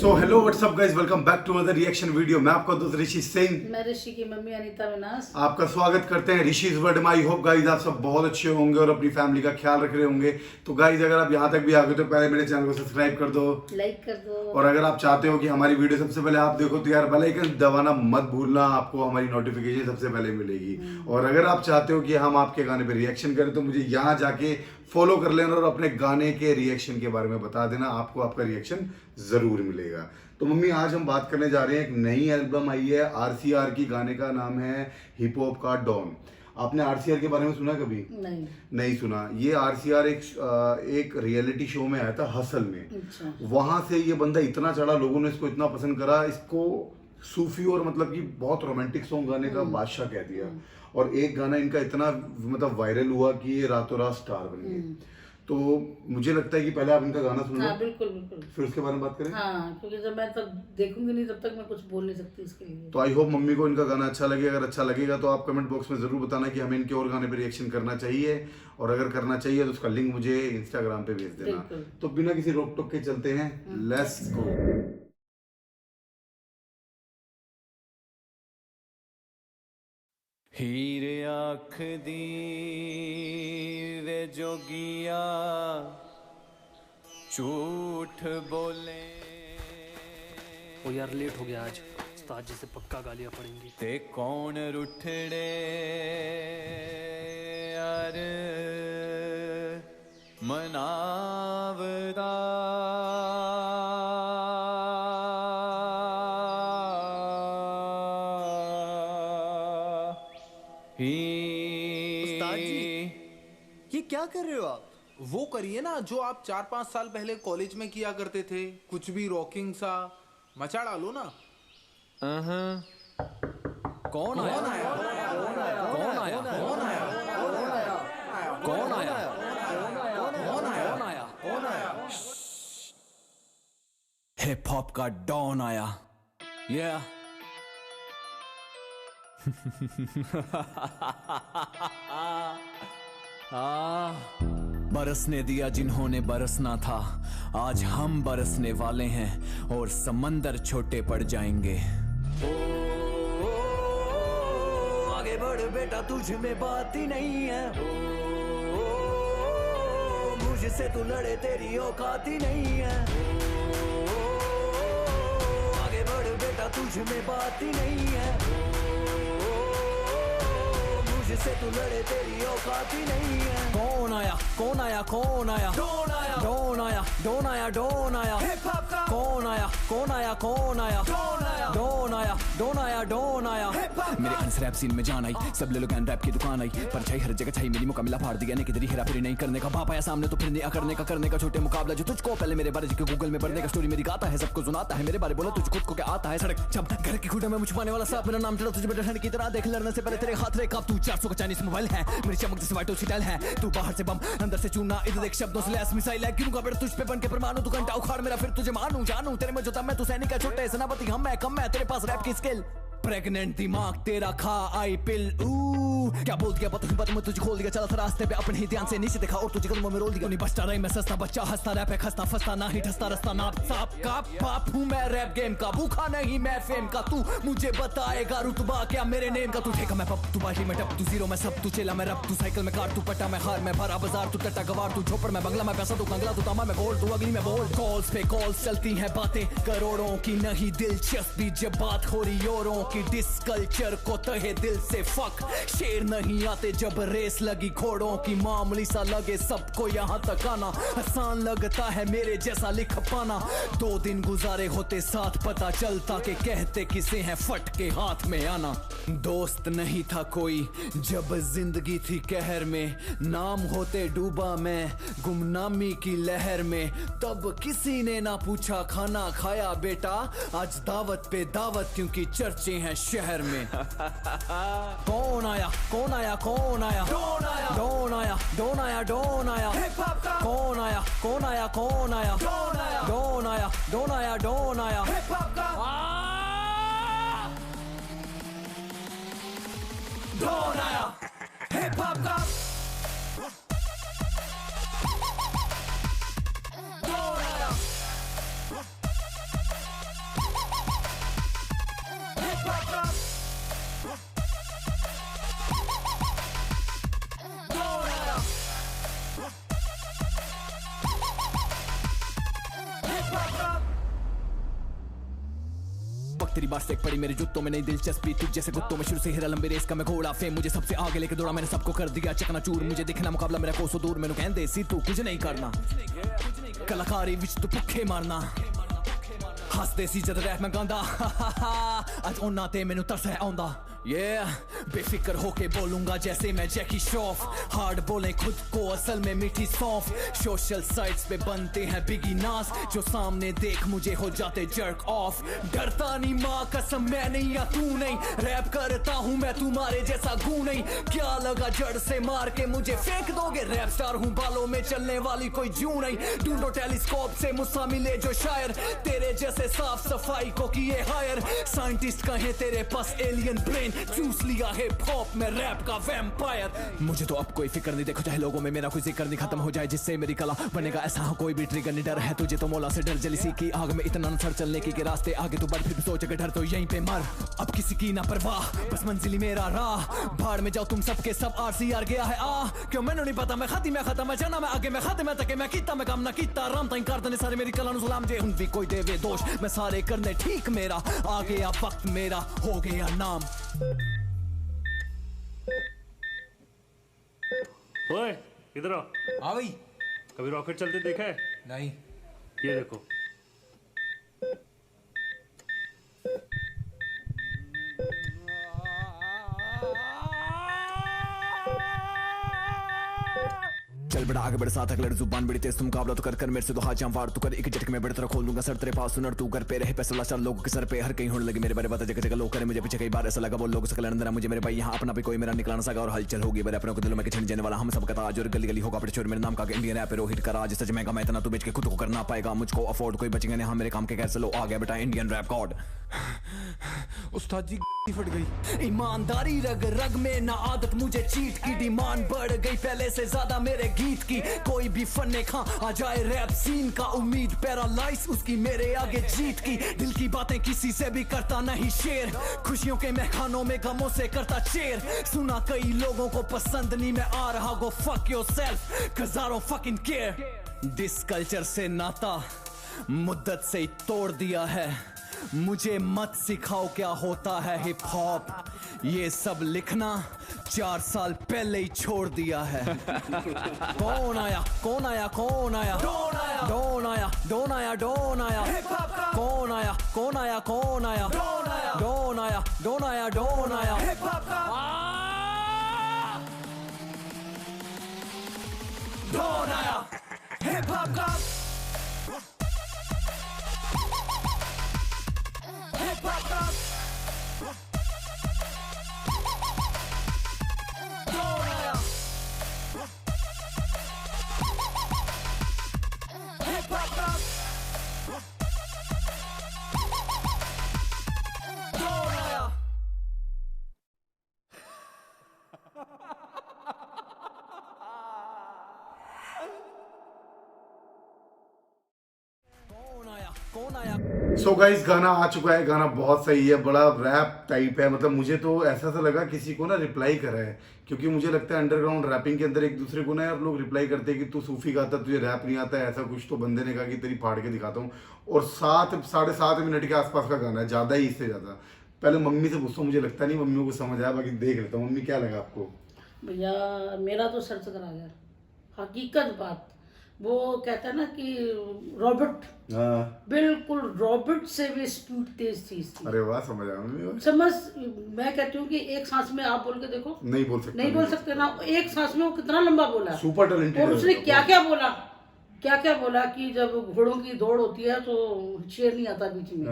So hello what's up guys, welcome back to another reaction video. मैं आपका दोस्त ऋषि सिंह, मैं ऋषि की मम्मी अनीता विनाश आपका स्वागत करते हैं ऋषिज वर्ल्ड में। आई होप गाइस आप सब बहुत अच्छे होंगे और अपनी फैमिली का ख्याल रख रहे होंगे। तो गाइस अगर आप यहाँ तक भी आ गए तो पहले मेरे चैनल को सब्सक्राइब कर दो, लाइक कर दो, और अगर आप चाहते हो कि हमारी वीडियो सबसे पहले आप देखो तो यार बेल आइकन दबाना मत भूलना, आपको हमारी नोटिफिकेशन सबसे पहले मिलेगी। और अगर आप चाहते हो कि हम आपके गाने पे रिएक्शन करें तो मुझे यहाँ जाके फॉलो कर लेना और अपने गाने के रिएक्शन के बारे में बता देना, आपको आपका रिएक्शन जरूर मिलेगा। तो मम्मी आज हम बात करने जा रहे हैं, एक नई एल्बम आई है आरसीआर की, गाने का नाम है हिप हॉप का डॉन। आपने आरसीआर के बारे में सुना कभी? नहीं सुना। ये आरसीआर एक रियलिटी शो में आया था, हसल में। अच्छा। वहां से ये बंदा इतना चढ़ा, लोगों ने इसको इतना पसंद करा, इसको सूफी और मतलब कि बहुत रोमांटिक सॉन्ग गाने का बादशाह कह दिया। और एक गाना इनका इतना मतलब वायरल हुआ कि ये रातों रात स्टार बन गए। तो मुझे लगता है कि पहले आप इनका गाना सुन लो। हाँ, बिल्कुल बिल्कुल। फिर उसके बारे में बात करें। हाँ, क्योंकि जब मैं तब देखूंगी नहीं तब तक मैं कुछ बोल नहीं सकती इसके लिए। तो आई होप मम्मी को इनका गाना अच्छा लगे। अगर अच्छा लगेगा तो आप कमेंट बॉक्स में जरूर बताना कि हमें इनके और गाने पे रिएक्शन करना चाहिए, और अगर करना चाहिए तो उसका लिंक मुझे इंस्टाग्राम पे भेज देना। तो बिना किसी रोक टोक के चलते हैं, लेट्स गो। हीरे आँख दी वे जोगिया झूठ बोले। ओ यार लेट हो गया, आज उस्ताद जी से पक्का गालियां पड़ेंगी। ते कौन रुठड़े यार मनावदा। उस्ताद जी, ये क्या कर रहे हो आप? वो करिए ना जो आप 4-5 साल पहले कॉलेज में किया करते थे, कुछ भी रॉकिंग सा मचा डालो ना। कौन आया? कौन आया? कौन आया? कौन आया? कौन आया? कौन आया? हिप हॉप का डॉन आया। Yeah. बरसने दिया जिन्होंने बरसना था, आज हम बरसने वाले हैं और समंदर छोटे पड़ जाएंगे। आगे बढ़ बेटा, तुझ में बात ही नहीं है। मुझसे तू लड़े, तेरी औकात ही नहीं है। आगे बढ़ बेटा, तुझ में बात ही नहीं है। मुझसे तू लड़े, तेरी औकात ही नहीं है। कौन आया? कौन आया? कौन आया? डॉन आया। डॉन आया। डॉन आया। डॉन आया। हिप हॉप का कौन आया? कौन आया? कौन आया? डॉन आया। डॉन आया। डॉन आया। डॉन आया। मेरे अंस रैप सीन में जान आई, सब ले लो गैन रैप की दुकान आई। पर छाई हर जगह छाई, मेरी मौका मिला फाड़ दिया ने किधर हेरा फेरी नहीं करने का। बाप आया सामने तो फिर नहीं करने का छोटे मुकाबला जो तुझको पहले मेरे बारे के गूगल में पढ़ने का। स्टोरी मेरी गाता है, सबको सुनाता है, मेरे बारे बोला तुझ खुद को क्या आता है। सड़क जब घर की खुदा में मुझ पाने वाला सांप, मेरा नाम चढ़ा तुझे बेटा ठंड की तरह। देख लड़ने से पहले तेरे हाथ रे काप, तू 400 का चाइनीज मोबाइल है, मेरी चमक जैसे वाइटो सिटाइल है। तू बाहर से बम अंदर से चूना, इधर देख शब्दों से लैस मिसाइल है। गिरूंगा बेटा तुझ पे बन के परमाणु, तू घंटा उखाड़ मेरा फिर तुझे मानूं जानूं। तेरे में जो दम है, तू सैनिक है छोटे सेनापति, हम है कम है, तेरे पास रैप की स्किल। प्रेग्नेंट दिमाग तेरा, खा आई पिल। क्या बोल दिया बात में तुझे खोल दिया। चला था रास्ते पे अपने ही ध्यान से नीचे देखा और तुझे कदमों में रोल दिया। नहीं बचता रही मैं सस्ता बच्चा, हंसता रैप है खस्ता फंसता ना ही ठसता रस्ता। नाप साप का बाप हूँ मैं रैप गेम का, भूखा नहीं मैं फेम का। तू मुझे बताएगा रुतबा क्या मेरे नेम का। तू ठेका मैं पप, तू बाल्टी में टप, तू जीरो में सब, तू चेला मैं रब, तू साइकिल में कार, तू पट्टा में हार, मैं भरा बाजार, तू टट्टा गवार, तू झोपड़ में बंगला में पैसा, तू कंगला, तू तांबा में गोल्ड, तू अगली में बोल। कॉल्स पे कॉल्स चलती हैं, बातें करोड़ों की नहीं दिलचस्पी, जब बात हो रही औरों की। डिस कल्चर को तहे दिल से फक, शेर नहीं आते जब रेस लगी घोड़ों की। मामूली सा लगे सबको यहाँ तक आना, आसान लगता है मेरे जैसा लिख पाना। 2 दिन गुजारे होते साथ, पता चलता कि कहते किसे हैं फट के हाथ में आना। दोस्त नहीं था कोई जब जिंदगी थी कहर में, नाम होते डूबा मैं गुमनामी की लहर में। तब किसी ने ना पूछा खाना खाया बेटा, आज दावत पे दावत क्योंकि चर्चे हैं शहर में। कौन आया? कौन आया? कौन आया? डॉन आया। डॉन आया। डॉन आया। डॉन आया। हिप हॉप का कौन आया? कौन आया? कौन आया? डॉन आया। डॉन आया। डॉन आया। डॉन आया। हिप हॉप का डॉन आया। हिप हॉप का डॉन आया। तेरी बात से पड़ी मेरे जुत्तों में नहीं दिलचस्पी तुझ जैसे कुत्तों में शुरू से हिरा लंबी रेस का मैं घोड़ा फेम मुझे सबसे आगे लेके दौड़ा मैंने सबको कर दिया चकनाचूर मुझे दिखना मुकाबला मेरा कोसों दूर मैंने कहंदे सी तू कुछ नहीं करना कलाकारी विच तू भुक्खे मारना हसदे सी जद रैप मैं गांदा अज उन्ना ते मैनू तरस है आंदा बेफिक्र होके बोलूंगा जैसे मैं जैकी श्रॉफ हार्ड बोले खुद को असल में मीठी सौंफ सोशल साइट्स पे बनते हैं बिगी नास जो सामने देख मुझे हो जाते जर्क ऑफ डरता नहीं माँ कसम मैं नहीं या तू नहीं रैप करता हूँ मैं तुम्हारे जैसा गू नहीं क्या लगा जड़ से मार के मुझे फेंक दोगे रैप स्टार हूँ बालों में चलने वाली कोई जू नहीं ढूंढो टेलीस्कोप से मुझसे मिले जो शायर तेरे जैसे साफ सफाई को किए हायर साइंटिस्ट कहे तेरे पास एलियन ब्रेन चूस लिया हिप हॉप में रैप का वैम्पायर मुझे तो अब कोई फिक्र नहीं देखो चाहे लोगों में मेरा कोई जिक्र नहीं खत्म हो जाए जिससे मेरी कला बनेगा ऐसा कोई भी ट्रिगर नहीं डर है तुझे तो मौला से डर जलीसी की आग में इतना नसर चलने की रास्ते आगे तो बढ़ फिर सोच के डर तो यहीं पे मर अब किसी की ना परवाह बस मंजिली मेरा राह भाड़ में जाओ तुम सबके सब RCR गया है क्यों मैंने नहीं पता मैं खाती मैं खत्म मैं जाना मैं आगे मैं खाते मैं तके मैं कीता मैं काम ना कीता राम ताई कर दने सारे मेरी कला नु सलाम जे हुन भी कोई देवे दोष मैं सारे करने ठीक मेरा आ गया वक्त मेरा हो गया नाम ओए इधर आओ हाँ भाई। कभी रॉकेट चलते देखा है नहीं। ये देखो चल बड़ा आगे बढ़ साथ अगलड़ जुबान बड़ी तेज तुम मुकाबला तो कर मेरे से तो हाथ जाम वार तू कर एक झटके में बड़ी तरह खोल दूंगा सर तेरे पास सुनर तू घर पे रहे पैसे वाला चार लोगों के सर पे हर कहीं होने लगे मेरे बारे बता जगह जगह लोग करे मुझे पीछे कई बार ऐसा लगा वो लोग सकल अंदर मुझे मेरे भाई यहाँ अपना भी कोई मेरा निकला ना सका और हलचल होगी मेरे अपनों के दिलों में छिन जाने वाला हम सब का ताज और गली गली होगा अपने चोर मेरे नाम का इंडियन रैप रोहित का राज सच महंगा मैं इतना तू बेच के खुद को करना पाएगा मुझको अफोर्ड कोई बचेगा नहीं हाँ मेरे काम के कैसे लो आ गया बेटा इंडियन रैप गॉड उस्ताद जी फट गई ईमानदारी रग रग में ना आदत मुझे चीट की डिमांड बढ़ गई पहले से ज्यादा मेरे गीत की कोई भी फन्ने खा आ जाए रैप सीन का उम्मीद पैरालाइज उसकी मेरे आगे जीत की दिल की बातें किसी से भी करता नहीं शेयर खुशियों के महखानों में गमों से करता शेयर सुना कई लोगों को पसंद नहीं मैं आ रहा go fuck yourself cause I don't fucking care this culture से नाता मुद्दत से ही तोड़ दिया है मुझे मत सिखाओ क्या होता है हिप हॉप ये सब लिखना 4 साल पहले ही छोड़ दिया है कौन आया कौन आया कौन आया डोन आया डोन आया डोन आया डोन आया कौन आया कौन आया कौन आया डोन आया डोन आया डोन आया डोन आया हिप हॉप का Hip hop up. Donaya. Hip hop up. Donaya. कौन आया सो गाइस गाना आ चुका है गाना बहुत सही है बड़ा रैप टाइप है मतलब मुझे तो ऐसा सा लगा किसी को ना रिप्लाई करा है क्योंकि मुझे लगता है अंडरग्राउंड रैपिंग के अंदर एक दूसरे को ना यार लोग रिप्लाई करते हैं कि तू सूफी गाता तुझे रैप नहीं आता है ऐसा कुछ तो बंदे ने कहा कि तेरी फाड़ के दिखाता हूँ और 7-7.5 मिनट के आसपास का गाना है ज़्यादा ही इससे ज़्यादा पहले मम्मी से पूछता हूँ मुझे लगता नहीं मम्मी को समझ आया बाकी देख लेता हूँ मम्मी क्या लगा आपको भैया मेरा तो सर चकरा गया हकीकत बात वो कहता है ना कि रॉबर्ट बिल्कुल रॉबर्ट से भी स्पीड तेज थी इसकी। अरे वाह समझ आया मम्मी समझ मैं कहती हूँ कि एक सांस में आप बोल के देखो नहीं बोल सकते ना एक सांस में वो कितना लंबा बोला सुपर टैलेंटेड और उसने क्या क्या बोला कि जब घोड़ों की दौड़ होती है तो शेर नहीं आता बीच में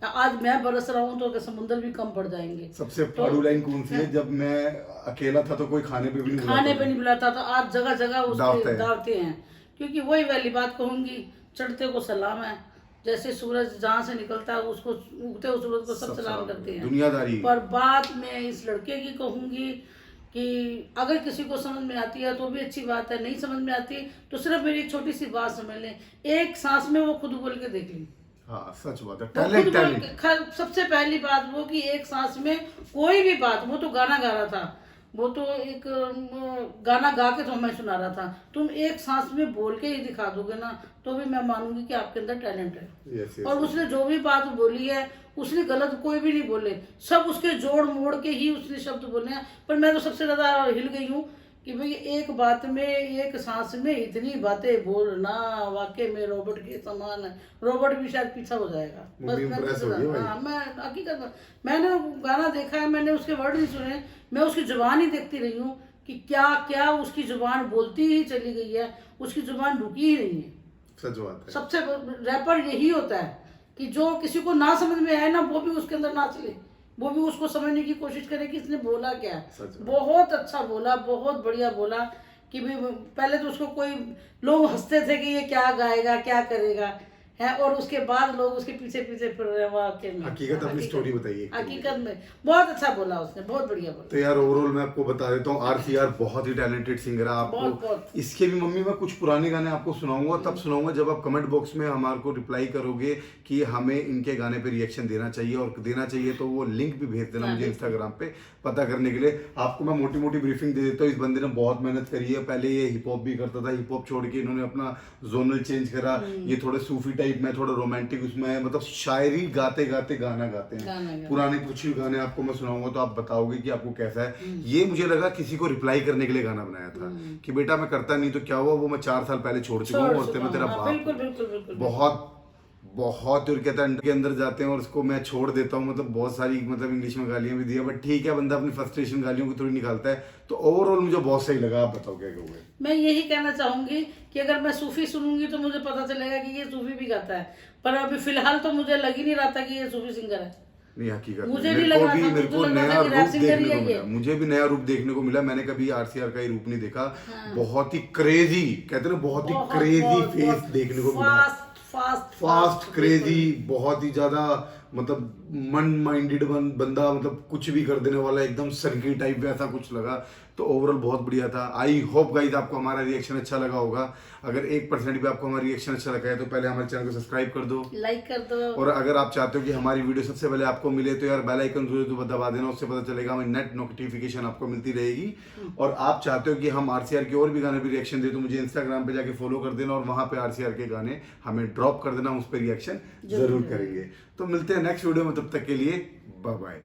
आज मैं बरस रहा हूँ तो समुद्र भी कम पड़ जाएंगे सबसे फाड़ू लाइन कौन सी है जब मैं अकेला था तो कोई खाने पे भी नहीं बुलाता तो आज जगह जगह उसके दावते हैं क्योंकि वही वाली बात कहूंगी चढ़ते को सलाम है जैसे सूरज जहाँ से निकलता है उसको उगते हुए सूरज को सब सलाम करते हैं दुनियादारी पर बात मैं इस लड़के की कहूंगी कि अगर किसी को समझ में आती है तो भी अच्छी बात है नहीं समझ में आती तो सिर्फ मेरी एक छोटी सी बात समझ लें एक सांस में वो खुद बोल के देख ली हाँ सच बात है टैलेंट सबसे पहली बात वो कि एक सांस में कोई भी बात वो तो गाना गा रहा था वो तो एक गाना गा के तो मैं सुना रहा था। तुम एक सांस में बोल के ही दिखा दोगे ना तो भी मैं मानूंगी कि आपके अंदर टैलेंट है। Yes yes. और उसने जो भी बात बोली है उसने गलत कोई भी नहीं बोले, सब उसके जोड़ मोड़ के ही उसने शब्द बोले हैं। पर मैं तो सबसे ज्यादा हिल गई हूँ कि भाई एक बात में एक सांस में इतनी बातें बोलना वाकई में रोबोट के समान है। रोबोट भी शायद पीछा हो जाएगा। मूवी मैं impress हो गई भाई। हाँ, मैं हकीकत में मैंने गाना देखा है, मैंने उसके वर्ड नहीं सुने, मैं उसकी जुबान ही देखती रही हूँ कि क्या क्या उसकी जुबान बोलती ही चली गई है, उसकी जुबान रुकी ही नहीं है। सच बात है। सबसे रैपर यही होता है कि जो किसी को ना समझ में आए ना वो भी उसके अंदर नाच ले, वो भी उसको समझने की कोशिश करे कि इसने बोला क्या है। सच बात। बहुत अच्छा बोला, बहुत बढ़िया बोला कि भाई पहले तो उसको कोई लोग हंसते थे कि ये क्या गाएगा क्या करेगा है, और उसके बाद लोग उसके पीछे पीछे फिर रहे। वाकई में हकीकत अपनी स्टोरी बताइए। हकीकत में बहुत अच्छा बोला उसने, बहुत बढ़िया बोला। तो यार ओवरऑल मैं आपको बता देता हूँ आरसीआर बहुत ही टैलेंटेड सिंगर है। बहुत, आपको बहुत। इसके भी मम्मी मैं कुछ पुराने गाने आपको सुनाऊंगा, तब सुनाऊंगा जब आप कमेंट बॉक्स में हमारे को रिप्लाई करोगे कि हमें इनके गाने पे रिएक्शन देना चाहिए, और देना चाहिए तो वो लिंक भी भेज देना मुझे इंस्टाग्राम पे पता करने के लिए। आपको मैं मोटी मोटी ब्रीफिंग दे देता हूँ। इस बंदे ने बहुत मेहनत करी है। पहले ये हिप हॉप भी करता था, हिप हॉप छोड़ के इन्होंने अपना जोनल चेंज करा। ये थोड़े सूफी टाइप में, थोड़ा रोमांटिक उसमें है, मतलब शायरी गाते गाते गाना गाते हैं। पुराने कुछ ही गाने आपको मैं सुनाऊंगा तो आप बताओगे कि आपको कैसा है। ये मुझे लगा किसी को रिप्लाई करने के लिए गाना बनाया था कि बेटा मैं करता नहीं तो क्या हुआ, वो मैं 4 साल पहले छोड़ चुका हूँ और मैं तेरा बाप बिल्कुल बिल्कुल बिल्कुल बहुत बहुत और कहता है के अंदर जाते हैं और उसको मैं छोड़ देता हूँ। मतलब बहुत सारी मतलब इंग्लिश में गालियां भी दी है, बट ठीक है, बंदा अपनी फ्रस्ट्रेशन गालियों को थोड़ी निकालता है। तो ओवरऑल मुझे बहुत सही लगा। आप बताओ क्या कहोगे? मैं यही कहना चाहूंगी कि अगर मैं सूफी सुनूंगी तो मुझे पता चलेगा कि ये सूफी भी गाता है, पर अभी फिलहाल तो मुझे लग ही नहीं रहा था कि ये सूफी सिंगर है। नहीं हकीकत मुझे मेरे भी लग को रहा भी था, मेरे मुझे को लग रहा नया था कि रैप रूप सिंगर ही देखने है को ये। मिला। मुझे भी नया रूप देखने को मिला। मैंने कभी आरसीआर का ही रूप नहीं देखा। बहुत ही क्रेजी, कहते हैं ना, बहुत ही क्रेजी फेस देखने को मिला। फास्ट क्रेजी, बहुत ही ज्यादा मतलब मन माइंडेड बंदा, मतलब कुछ भी कर देने वाला, एकदम सरकी टाइप वैसा कुछ लगा। तो ओवरऑल बहुत बढ़िया था। आई होप गाइस आपको हमारा रिएक्शन अच्छा लगा होगा। अगर 1% भी आपको हमारा रिएक्शन अच्छा लगा है तो पहले हमारे चैनल को सब्सक्राइब कर दो, लाइक कर दो, और अगर आप चाहते हो कि हमारी वीडियो सबसे पहले आपको मिले तो यार बेल आइकन जरूर दबा देना, उससे पता चलेगा, हमें नेट नोटिफिकेशन आपको मिलती रहेगी। और आप चाहते हो कि हम आरसीआर के और भी गाने पे रिएक्शन दे तो मुझे इंस्टाग्राम पे जाके फॉलो कर देना, और वहां पे आरसीआर के गाने हमें ड्रॉप कर देना, हम उस पर रिएक्शन जरूर करेंगे। तो मिलते हैं नेक्स्ट वीडियो में, तब तक के लिए बाय बाय।